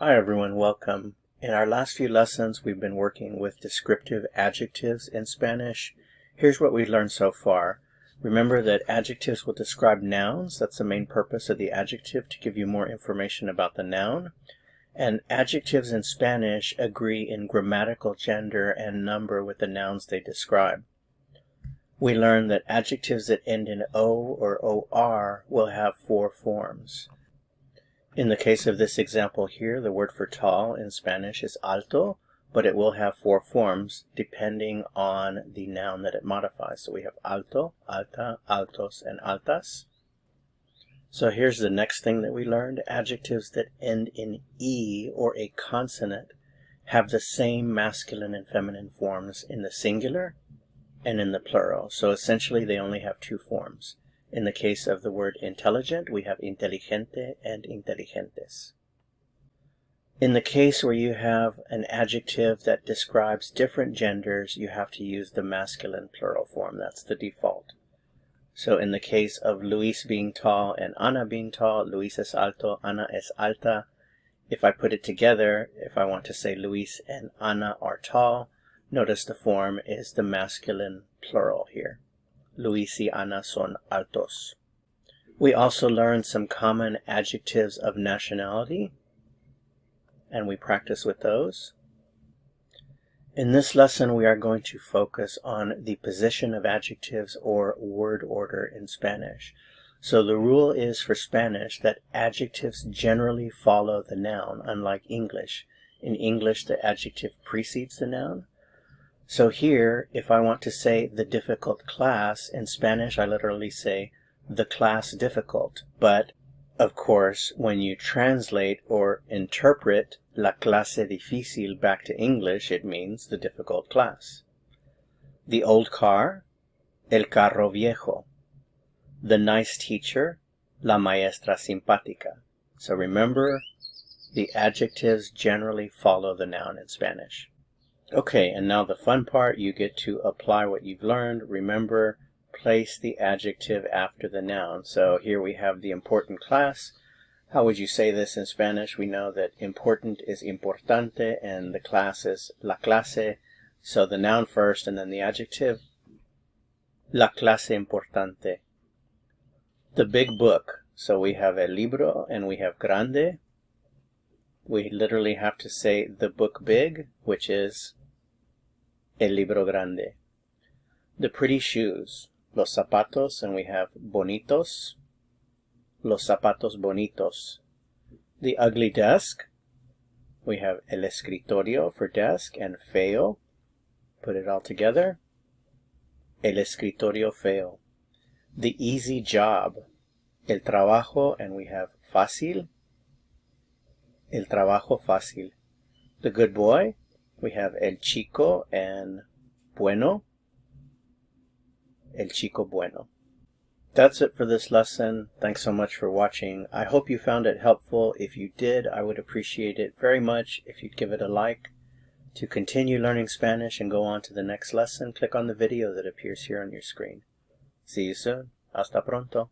Hi everyone, welcome. In our last few lessons we've been working with descriptive adjectives in Spanish. Here's what we've learned so far. Remember that adjectives will describe nouns. That's the main purpose of the adjective, to give you more information about the noun. And adjectives in Spanish agree in grammatical gender and number with the nouns they describe. We learned that adjectives that end in O or OR will have 4 forms. In the case of this example here, the word for tall in Spanish is alto, but it will have 4 forms depending on the noun that it modifies. So we have alto, alta, altos, and altas. So here's the next thing that we learned. Adjectives that end in E or a consonant have the same masculine and feminine forms in the singular and in the plural. So essentially they only have 2 forms. In the case of the word intelligent, we have inteligente and inteligentes. In the case where you have an adjective that describes different genders, you have to use the masculine plural form. That's the default. So in the case of Luis being tall and Ana being tall, Luis es alto, Ana es alta. If I put it together, if I want to say Luis and Ana are tall, notice the form is the masculine plural here. Luis y Ana son altos. We also learned some common adjectives of nationality, and we practice with those. In this lesson, we are going to focus on the position of adjectives or word order in Spanish. So the rule is for Spanish that adjectives generally follow the noun, unlike English. In English, the adjective precedes the noun. So here, if I want to say the difficult class, in Spanish I literally say the class difficult. But, of course, when you translate or interpret la clase difícil back to English, it means the difficult class. The old car, el carro viejo. The nice teacher, la maestra simpática. So remember, the adjectives generally follow the noun in Spanish. Okay, and now the fun part, you get to apply what you've learned. Remember, place the adjective after the noun. So here we have the important class. How would you say this in Spanish? We know that important is importante and the class is la clase. So the noun first and then the adjective. La clase importante. The big book. So we have el libro and we have grande. We literally have to say the book big, which is el libro grande. The pretty shoes, los zapatos, and we have bonitos, los zapatos bonitos. The ugly desk, we have el escritorio for desk, and feo, put it all together, el escritorio feo. The easy job, el trabajo, and we have fácil, el trabajo fácil. The good boy, we have el chico and bueno, el chico bueno. That's it for this lesson. Thanks so much for watching. I hope you found it helpful. If you did, I would appreciate it very much if you'd give it a like. To continue learning Spanish and go on to the next lesson, click on the video that appears here on your screen. See you soon. Hasta pronto.